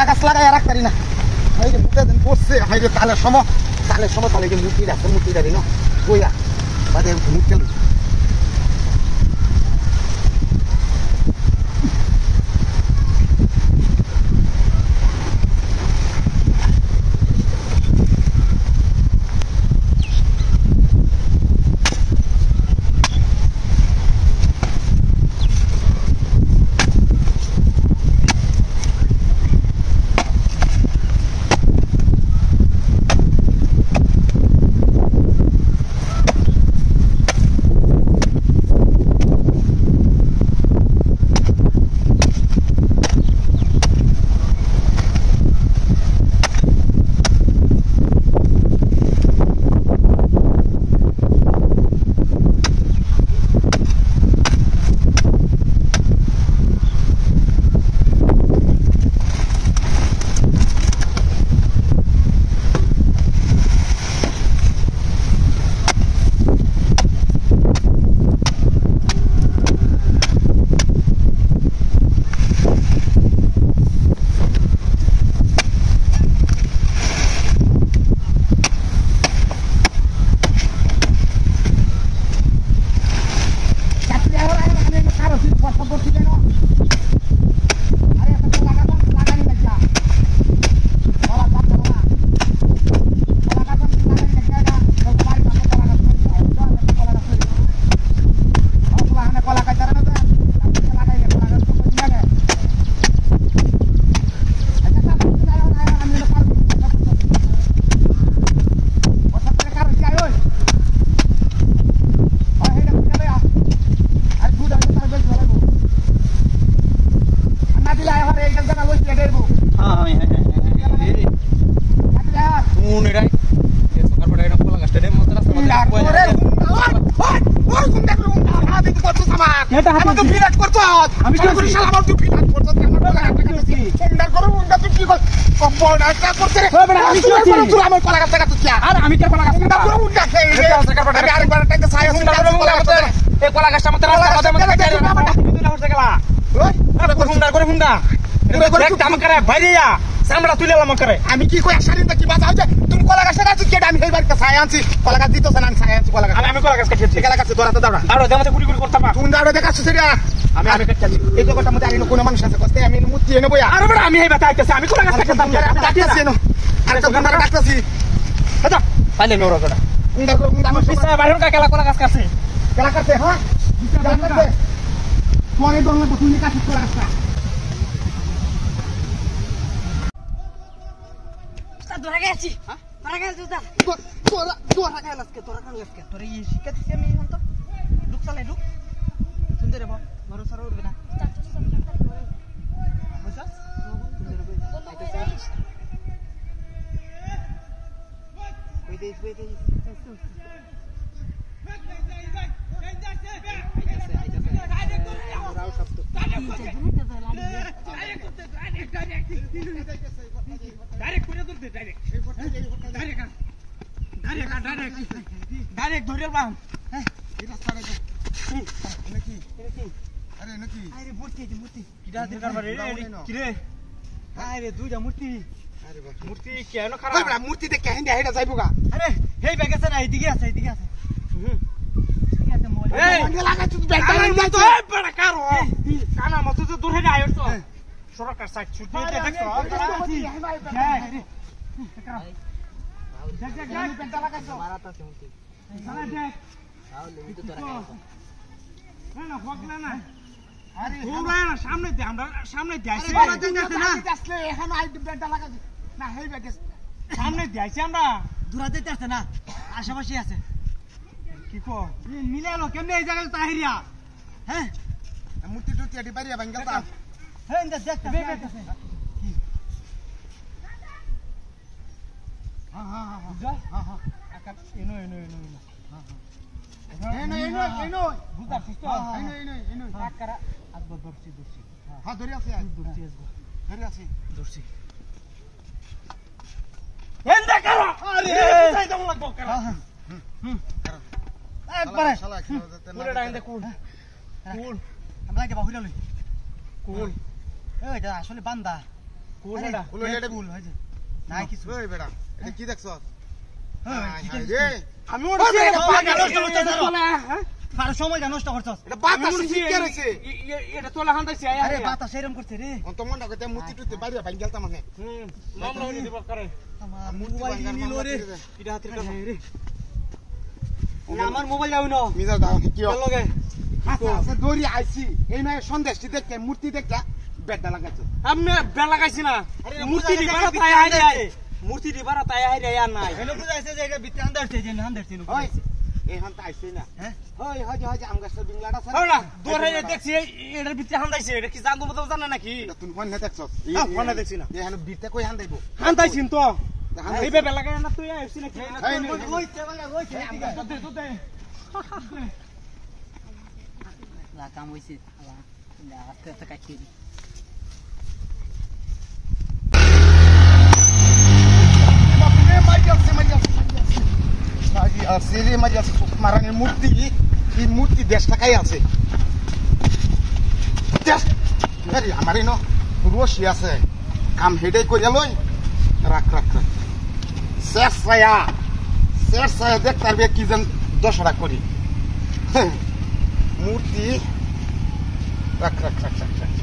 গাছ লাগাই রাখতে পারি না এই যে মুখে দিন পড়ছে হাই রে তালের সময় তালে যে মুটি রাখছে মুটি দাঁড়ি না বইয়া বাদে মুখ গেল আমি কি কই আসারিন কি বাজা হইছে তুমি কলা গাছ লাগাইছো কি আমি এই বাড়িতে ছায়া আনছি কলা গাছ দিতেছ না আমি ছায়া আনছি কলা গাছ আমি কলা গাছ কাটিছি কলা গাছ দরাতে দাও দাও দাও গুড়ি গুড়ি করতাম তুমি দাও দেখাচ্ছ সেটা আমি কাটছি এই কথার মধ্যে আইনো কোন মানুষ আছে কষ্ট আমি মুতি এনে বইয়া আরে বড় আমি এই বাতা আইতাছি আমি কলা গাছ কাটতাম আমি কাটতাছি এনো আরে তো তোমরা কাটতাছি দাদা পাইলে নোরো দাদা আমি পিছা বাইরে কালা কলা গাছ কাটছে হ্যাঁ পরে দংলা তুমি কাটছ কলা গাছটা তোরা গেছি হ্যাঁ তোরা গেছিস তোরা গেলাসকে তোরা এই শিখাচ্ছিস আমি এখন তো লুক চালাই লুক সুন্দর রে বাবা মারো সারা উঠবে না বুঝছস সুন্দর রে আইতাছিস কই দেই রাও শব্দ ডাইরেক্ট করে দূর দে ডাইরেক্ট ধরে বাম হ্যাঁ এই রাস্তা রে নাকি আরে নাকি আরে মূর্তি কিডা দরকার রে কি রে আরে দুইটা মূর্তি আরে বাবা মূর্তি কেন খারাপ কই বড় মূর্তি দেখে হেন্দা হেডা যাইবগা আরে হেই ব্যাগ আছে না এইদিকে আছে হুম ঠিক আছে মোল এই লাগা তুই ব্যাগ লাগা তো এই বড় কারো কানা মত তো দূর হেডা আইছ সরকার সাইড ছুটি দিয়ে দেখছো দেখ আমি পেন্টা লাগাইছো মারাতা চমতি সারা দেখ তাহলে আমি তো তোরা না ফকলা না আরে পুরা না সামনে দে আমরা সামনে দেইছি আরে দিন আছে না আসলে এখন আই পেন্টা লাগাইছি না হেই ব্যাগ সামনে দেইছি আমরা দূরা দিতে আছে না আশেপাশে আছে কি কো মিলালো কেমনে এই জায়গায় তাহিরিয়া হ্যাঁ মূর্তি টুটি আটি বাড়িয়া ভাঙলতা হ্যাঁ দেখ দেখ আছে কি হ্যাঁ আকা এনো বুঝা সিস্টেম এনো আকারা আকবার দর্শি হ্যাঁ ধরে আছে দর্শি এন্ডা করো আরে সাইড দাও লাগবো করো একবারে শালা পুরো ডাইন্দে কুল আমরা কে বাহুলা লই কুল এই এটা আসলে বান্দা কুল এটা কুল এটা কুল হয়েছে না কিছু ওই বেটা এটা কি দেখছ রে আমি উঠছি আর সময় নষ্ট করছস এটা বাতাস শিখে রইছে এটা তোলা হান্দাইছে আরে বাতাস এরকম করছে রে অন্ত মনটা কইতে মুতি টুতে বাইরে ভাই গেলতা মানে মামলা হইনি দিব করে আমার মোবাইল নিল রে এটা হাতের কাছে রে না আমার মোবাইল যাও না মিজার দাও কি লগে আচ্ছা দড়ি আইছি এই মায়ের সন্দেশটি দেখে মূর্তি দেখে বেডটা লাগাইছো আমি বেল লাগাইছি না মূর্তি দি বারা তাই হাইরে মূর্তি দি বারা তাই হাইরে আর নাই হেলো বুঝাইছে যে এটা ভিতরে আন্দারছে যে আন্দারছে ওই এই হানটা আইছে না হ্যাঁ ওই হয় আমগাছটা বিংলাটা আছে না দূরে দেখছি এটার ভিতরে হান্দাইছে এটা কি জানতো মতো জানা নাকি তুমি কোন না দেখছস ফোনে দেখছি না এই হানো বিতে কই হান্দাইবো হান্দাইছিন তো এই বেল লাগাই না তুই আইছিস নাকি ওই দে La cam uisit. La asta ta kakiri. মূর্তি দেশ টাকাই আছে আমার রশি আছে কাম হেডাই করিয়া লই রাখ রাখ রাখ শেষ ছায়া দেখ তার কি যেন দশরা করি মূর্তি রাখ রাখ রাখ রাখ রাখ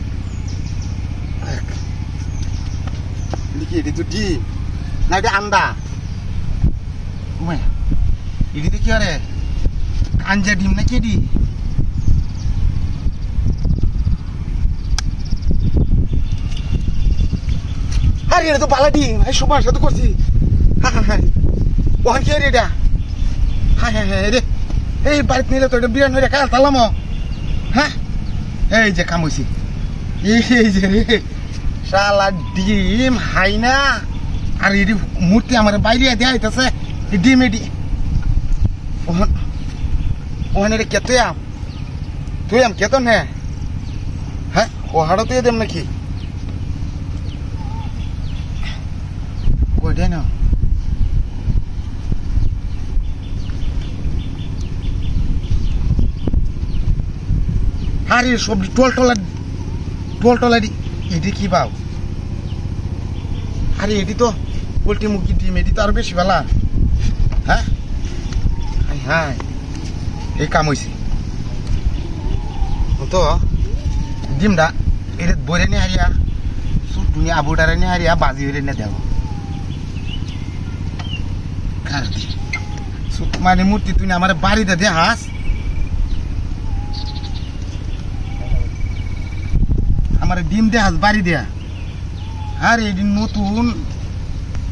লিখি এটি তো ডিম না এটা আন্ডা ঘুমাই এটি কি আরে কাঞ্জা ডিম নাকি এটি আরে এটা তো পালা ডিম সবার সাথে করছি ওখান কি রে এটা হ্যাঁ হ্যাঁ হ্যাঁ রে এই বাড়িতে নিলে তো এটা বিরিয়ানি হয়ে কাল তালাম হ্যাঁ এই যে কাম হয়েছি এই যে রে শালা ডিম হাই না আর এটি মূর্তি আমার বাইরে দেয়া হইতেছে ডিম এটি ওখানে রে কে তুই আম কে তো নে হ্যাঁ ও হাড়ো তুই দেম নাকি কই দে না আরে সবজি টোল এটি কি পাও আরে এটি তো পোল্ট্রি মুরগি ডিম এটি তো আরো বেশি ভালো হ্যাঁ হ্যাঁ এই কাম হয়েছে তো ডিমটা এটা বরে নিয়ে হারিয়া তুমি আবুটারে নিয়ে হারিয়া বাজি হইলে নিয়ে দেব মানে মূর্তি তুই আমার বাড়িতে দে হাস আমার ডিম দে হাস বাড়ি দেয়া আর এই নতুন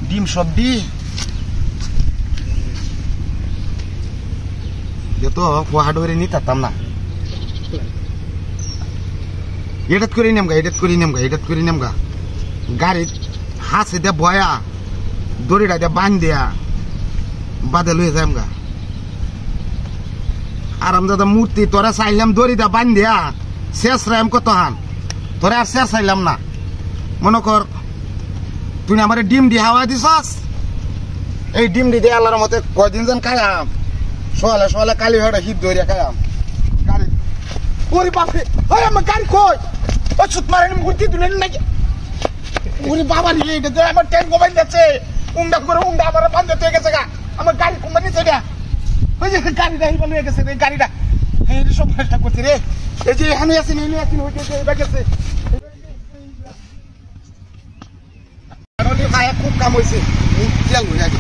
ডিম সবজি তো পোহা ধরে নিতাম না এটাত করে নেমগা গাড়িত হাসে দে বয়া দড়িটা দিয়ে বান দেয়া বাদে লয়ে যাম গা আর দাদা মূর্তি তোরা চাইলাম দড়িটা বান দেয়া শেষ রাম কত হান তোরা আর শেষ চাইলাম না মনে কর তুই আমার ডিম দি হাওয়া দিছস এই ডিম দি দিয়ে আল্লাহর মতে কয়দিন যেন খাইয়াম সকালে কালি হয়ে হিট ধরিয়া খাইয়াম গাড়ি ওরে বাপরে ওই আমার গাড়ি কই ও ছুট মারে মূর্তি তুলে নাকি ওরে বাবা রে এটা তো আমার ট্রেন গোবাইল যাচ্ছে উন্ডা আমার বান্ধে তুই গেছে গা আমার গাড়ি কোম্পানি সেটা ওই যে গাড়িটা এই বলে গেছে রে গাড়িটা এই সব চেষ্টা করছে রে এই যে এখানে আসেন হইতেছে এটা গেছে খুব কাম হয়েছে তেল হয়ে আগে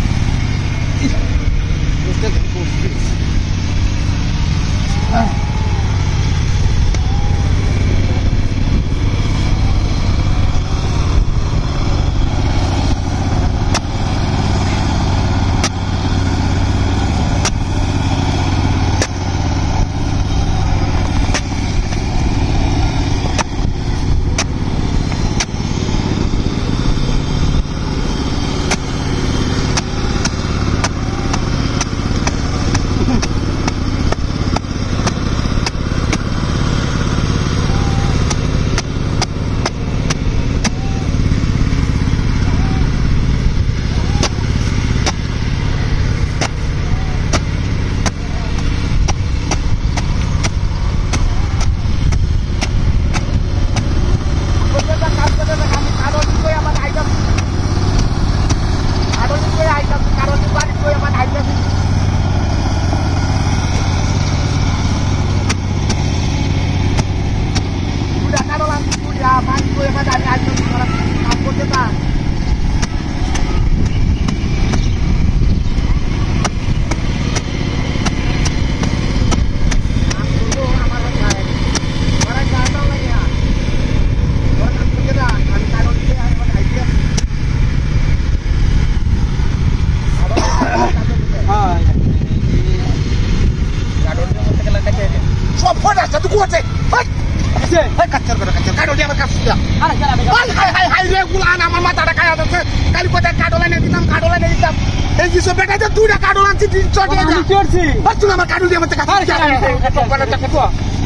দেখা যাচ্ছে কালি কোথায় কাডল এনে দিতাম এই কিছু বেটা যে দুইটা কাডল আনছি দিন চটে যা কি করছি তুই আমার কাডল দিয়ে আমাকে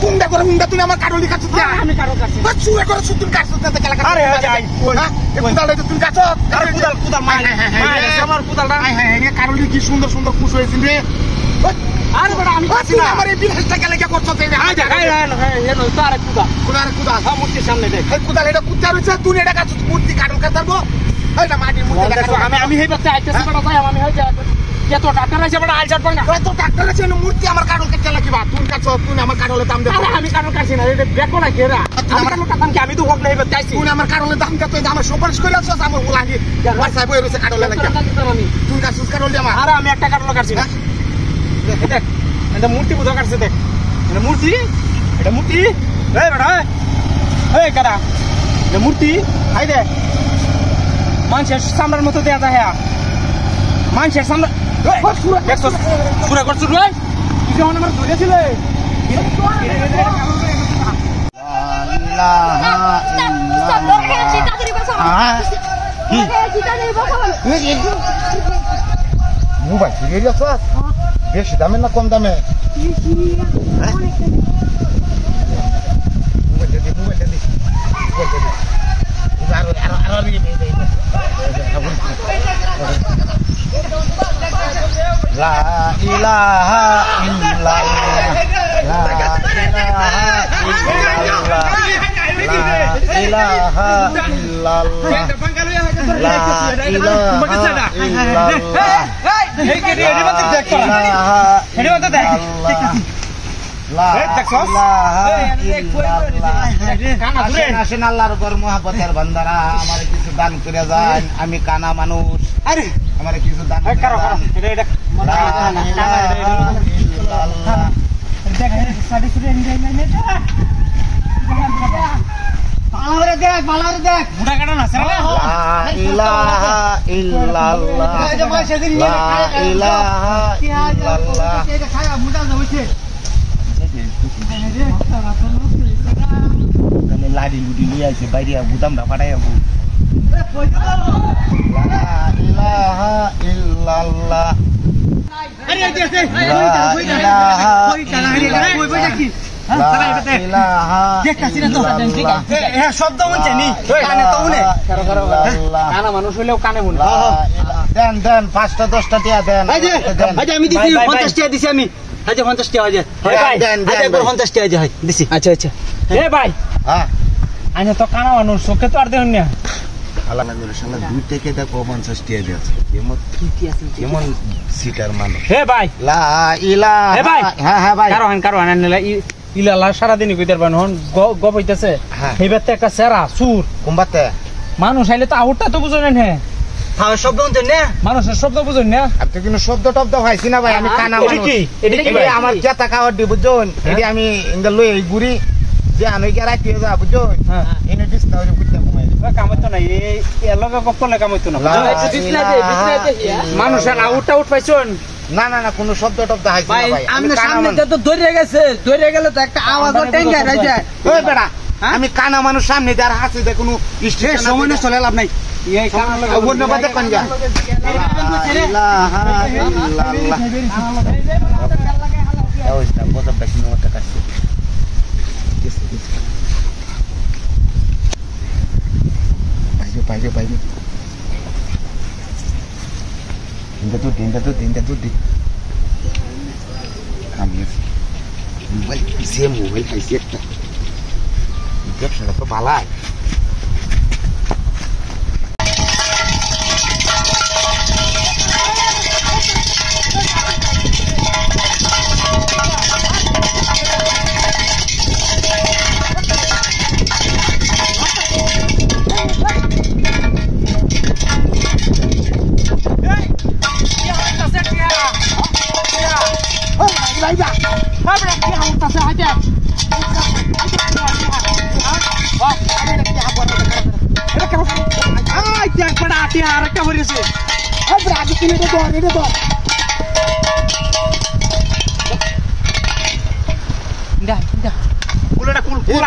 কুন্ডা করে মুন্ডা তুই আমার কাডল কাছে আমি কারো কাছে চুরে করে সুতুন কাছে না কেলা আরে যাই এই কুদাল তুই কাছ আরে কুদাল মাই আমার কুদালটা হ্যাঁ কাডল কি সুন্দর সুন্দর খুশ হয়েছিস রে আরে বড় আমি কাছি না আমার এই বিলটা কেলা কি করছস এই আয় যা গায় না এনো তো আরে কুদাল হ্যাঁ মূর্তির সামনে দেখ এই কুদাল এটা কুত্তা রইছে তুই এটা কাছ মূর্তি কাডল কাটাবো এইটা মাটির মূর্তি কাটাবো আমি হেই বাচ্চা আইতেছি বড় ভাই আমি হই যা এত ডাক্তার আছে বড় আইছাট পাই না তো ডাক্তার আছে মূর্তি আমার কাডল কাটতে লাগিবা তুই কাছ তুই আমার কাডলের দাম দে আরে আমি কারণ কাছি না এটা বেকো না কেরা আমি কারণ কাটাম কি আমি তো হোক নাই বাচ্চাইছি তুই আমার কাডলের দাম কত আমার সুপারিশ করে আছস আমার উলাহি ওয়াসাই বই রইছে কাডলের লাগি তুই কাছ কাডল দে আমার আরে আমি একটা কারণ কাটছি না দেখ এটা মূর্তি বুঝা কাটছে দেখ এটা মূর্তি এই বড় এই কারা এটা মূর্তি আই দে মানুষের সামনের মতো দেয়া যায় মানুষের সামনে সুরা করছো রে তুই যখন আমার ধরেছিলে মোবাইল ফিরে যাচ্ছ বেশি দামে না কম দামে মোবাইলটা দি লা ইলাহা ইল্লাল্লাহ লা ইলাহা ইল্লাল্লাহ লা ইলাহা ইল্লাল্লাহ এই কে রে এটা দেখ করা এটা মত দেখ আসেন আল্লাহর উপর মহাপতের বান্দারা আমার কিছু দান করে যান আমি কানা মানুষ আরে আমার কিছু দান করো এটা দেখ সাড়ে সুরে ভালো দেখ বুড়া কাটা না লা ইলাহা ইল্লাল্লাহ লা ইলাহা ইল্লাল্লাহ লাড়ি লুডি নিয়ে আসে বাইরে বুতামটা ফাটাই যাবো লা ইলাহা ইল্লাল্লাহ শব্দ হচ্ছে নি কানা মানুষ হইলেও কানে শুনে দেন দেন 5টা 10টা টিয়া দেন আমি দিছি 50 টাকা দিছি আমি 50 টাকা হয় দেন দেন 50 টাকা হয় দিছি আচ্ছা এ ভাই হ্যাঁ আচ্ছা তো কানা মানুষ চোখে তো আর দেন না আল্লাহ নবীর সঙ্গে 2 থেকে দেখো 50 টাকা দিয়েছে কেমন সিটার মানুষ হে ভাই লা ইলাহা হে ভাই হ্যাঁ ভাই কারো আনলা ইলালা সারা দিন কইতার বান হন গপ হইতাছে হেবাতে একটা সেরা সুর কুম্বাতে মানুষ আইলে তো আউটটা তো বুঝেন না হ্যাঁ শব্দ শুনতে না মানুষের শব্দ বুঝেন না আমি তো কোনো শব্দ টব্দ পাইছি না ভাই আমি কানা মানুষ এটা কি ভাই আমার কেতা খাওয়ার দি বুঝুন এটি আমি ইন্দা লই এই গুড়ি যে আমি কি রাখি যা বুঝুন এনে দিস না ওরে বুঝতে কমাই কামতো না এই এলাকা গপ করলে কামতো না মানুষের আউট পাইছন না না না কোনো শব্দ টব্দ হাইছে না ভাই আমি সামনে তো ধরে গেলে তো একটা আওয়াজ টেঙ্গা রাই যায় ওই বেটা আমি কানা মানুষ সামনে দিয়ে আর হাসি দে কোনো স্টেশন সময় নষ্ট হলে লাভ নাই এই কানা লাগা অন্য বাদে কোন যা ইলাহা ইল্লাল্লাহ ওই তা বড় বেশি নোটা কাছে বাইরে তিনটা তো আমি মোবাইল খাইছি একটা ব্যবসাটা তো পালাই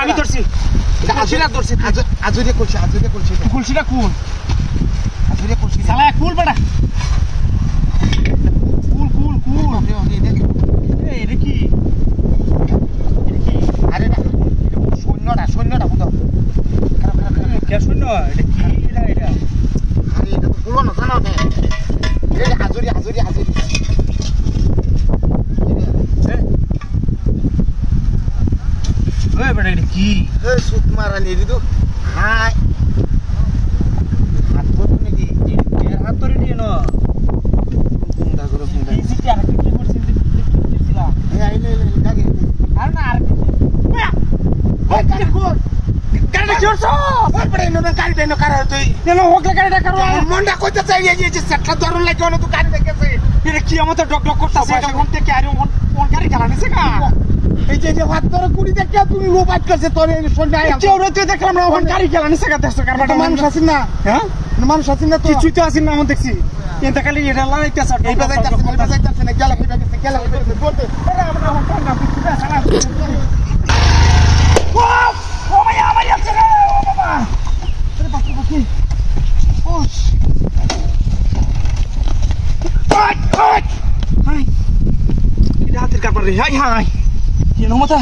আমি ধরছি আজুরিয়া করছি আজুরিয়া করছি কুলসিটা কোন আজুরে খুশি শালা কুল বেটা কুল এই এটা কি আরে না সৈন্যটা বুঝো কে সৈন্য এটা কি এটা আরে এটা তো বলো না জানো না এটা হাজুরি ওই বেটা এটা কি এই সুত মারা নি দিদু হাই হাত তো নাকি এর হাত ধরে নিয়ে না গুন্ডা করে গুন্ডা এই সিটি আর কি করছিস দিছিলা এই আইলে লাগে আর না আর ওই কারে কর গাড়ি চড়ছো ওই পড়ে নো গাড়ি দেনো কার তুই নেনো হোকলে গাড়িটা করো মন্ডা কইতে চাই এই যে সেটটা ধরন লাগে না তুই গাড়ি দেখেছিস এটা কি আমাদের ডক করতেছে এটা কোন থেকে আর কোন গাড়ি চালানিছে কা এই যে হাত ধরে কুড়ি দেখে তুমি লো বাইট করছে তোর এই সন্ধ্যা আই কেউরে তুই দেখলাম না ওখান গাড়ি চালানিছে কা দেখছ কারবাটা মানুষ আছেন না হ্যাঁ মানুষ আছেন না তো কিছুই তো আছেন না আমি দেখছি এটা খালি এটা লাগাইতেছ এই বাজাইতাছ না গেল বলতে আরে আমরা ওখান না পিছু চালা ও মায়া আছে রে ও বাবা আরে বাকি ওশ হাই এটা হাতের কাপড় রে হাই কেন মতা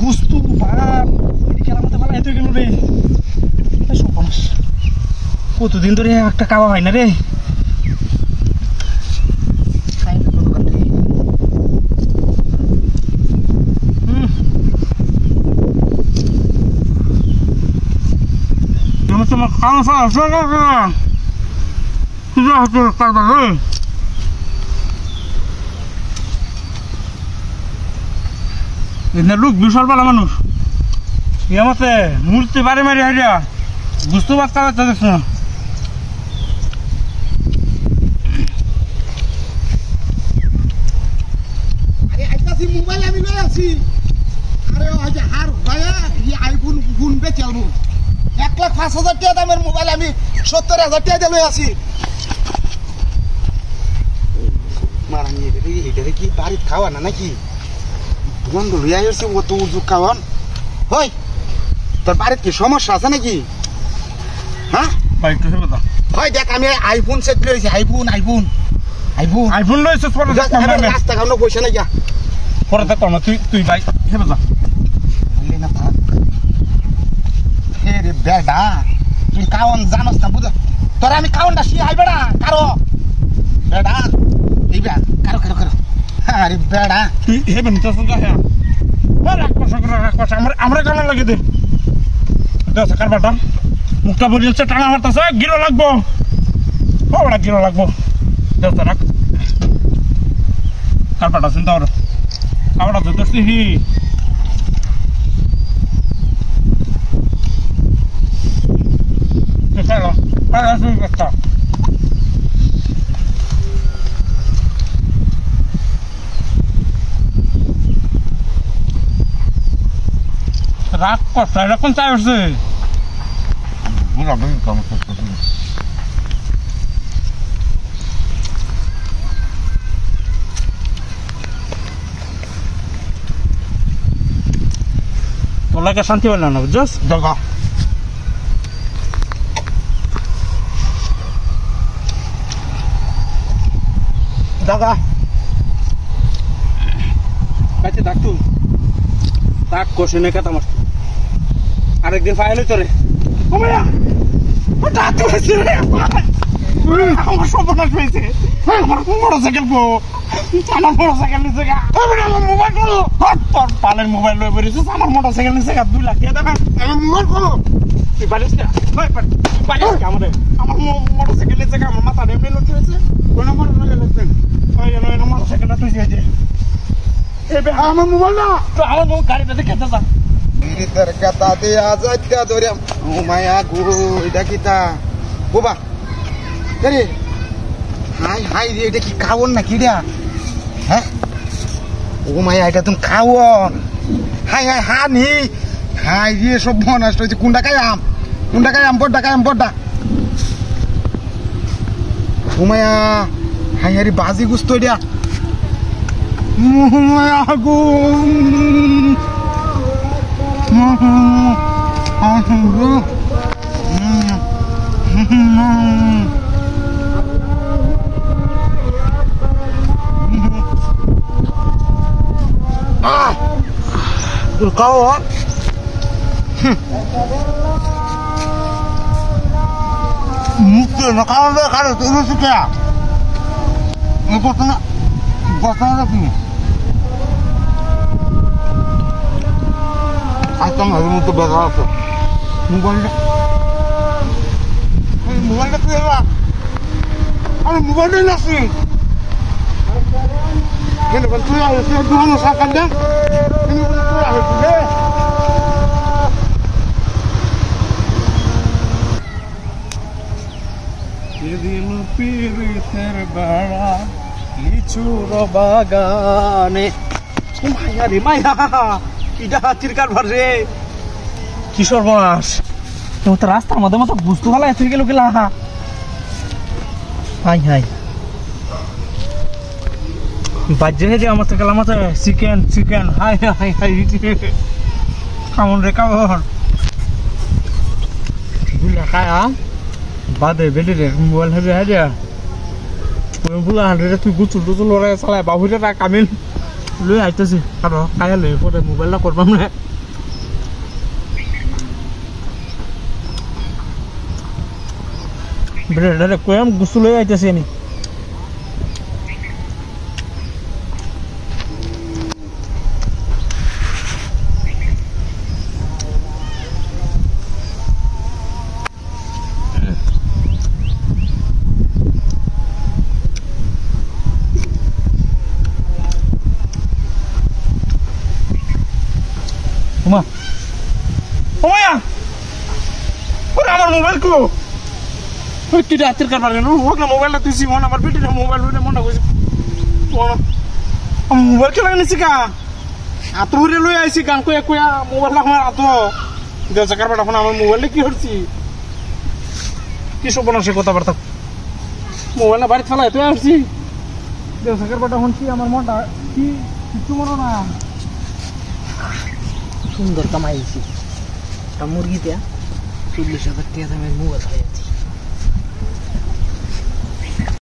গুস্তু বাপ এটি খেলা মতো ভালো এত গেল রে সর্বনাশ কতদিন ধরে একটা খাওয়া হয় না রে তোমার খাওয়া লোক বিশাল পালা মানুষ ইয়ামাতে মূর্তি বাড়ি মারি হাইয়া বুঝতে পারতে দেখছ না মোবাইল আমি লই আছি আরে হার ভাইয়া আইফোন ফোন বেচালবো 1,05,000 টাকা দামের মোবাইল আমি 70,000 টাকা লই আছি মারানি এটা কি বাড়ি খাওয়া না নাকি বন্ধ লইয়া আসছে ও তো উজু খাওয়ান হই তোর বাড়িতে কি সমস্যা আছে নাকি হ্যাঁ বাইক তো কথা ভাই দেখ আমি আইফোন সেট লইছি আইফোন লইছিস পরে রাস্তা কাউনো পয়সা নাই যা পরে দেখ না তুই ভাই হেবে যা বললি না থাক রে বেডা তুই কাউন জানোস না বুঝ তোরা আমি কাউনটা সি আই বেডা বেডা এই বে কারো আরে বেডা তুই হেবে নিতে যা হ্যাঁ রাক্ষস আমরা কেমন লাগে দে কার বাটা মুখটা বলিয়েছে টানা মারতেছে গিরো লাগবো ওরা গিরো লাগবো দেওয়া রাখ কার বাটা চিন্তা করো কাপড়টা ধরতেছি হি রাগ করছে এরকম চাই উঠছে তোলাকে শান্তি হল না বুঝছস জগা দাদা কাছে ডাকতু তাক কষে নে কাটা মারত আরেকদিন ফাইল হইতো রে ও মায়া ও দাঁত হয়েছে রে আমার সর্বনাশ হয়েছে আমার মোটরসাইকেল গো আমার মোটরসাইকেল নিচে গা আমার মোবাইল গো তোর পালের মোবাইল লয়ে বেরিয়েছিস আমার মোটরসাইকেল নিচে গা 2 লাখ টাকা দেখা আমার মোবাইল গো তুই পালিস না ভাই পালিস কে আমাদের আমার মোটরসাইকেল নিচে গা আমার মাথা এমনি লট হয়েছে কোন মোটরসাইকেল নিচে ওই এর মোটরসাইকেলটা তুই দিয়ে দে এবে আমার মোবাইল না তো আমার গাড়িটা দেখে যা ইতর কথা দে আজাদ কা ধরে ও মায়া গো এটা কিটা বাবা রে হাই রে এটা কি খাওন না কি রে হ্যাঁ ও মায়া এটা তুমি খাওন হাই হানি হাই রে সব নষ্ট হয়েছে কোনটা খাইয়াম বড়টা ও মায়া হাই রে বাজি গুস্ত এটা মায়া গো খাও মুখে না খাওয়া খালে তুমি শিখে ঘটনা ঘটনাটা কি আজকাল ঘরের মতো বেকার আছে মোবাইলটা তুই আমি মোবাইলটা নাসি কেন তুই আসে দোকানে সাকাল দে তুই আসে সেদিন পীড়িতের বেড়া লিচুর বাগানে মায়া রে মায়া কিটা হাতির কারবার রে কি সর্বনাশ তুমি তো রাস্তার মধ্যে মতো বুঝতে ভালো এসে গেল গেলা হাই হাই বাজে যে আমার থেকে গেলাম chicken chicken high high high কেমন রে কেমন বুঝলা খায়া বাদে বেটি রে মোবাইল হবে হ্যাঁ বুলা হান্ড্রেড তুই গুচুল টুচুল ওরা চালায় বাবুরে কামিল লই আইতেছি কারো খাইয়া লই পরে মোবাইলটা করবাম না বেটা কয়াম গুছু লই আইতেছি আমি আমার মোবাইল কো কি রাতের কারবার মোবাইলটা তুই আমার বেটির মোবাইল মনে করছি মোবাইল কে লাগাইছি কা আত ঘুরে লই আইছি গান কয়া কয়া মোবাইল আমার আত দেওয়া কারবার এখন আমার মোবাইলে কি হচ্ছি কি সব বনাসে কথাবার্তা মোবাইলটা বাড়ি ফেলাই তুই আসছি দেওয়া কারবারটা শুনছি আমার মনটা কি কিছু মনে না সুন্দর কামাইছি একটা মুরগি দেয়া 40,000 টাকা দামের মোবাইল হয়ে যাচ্ছে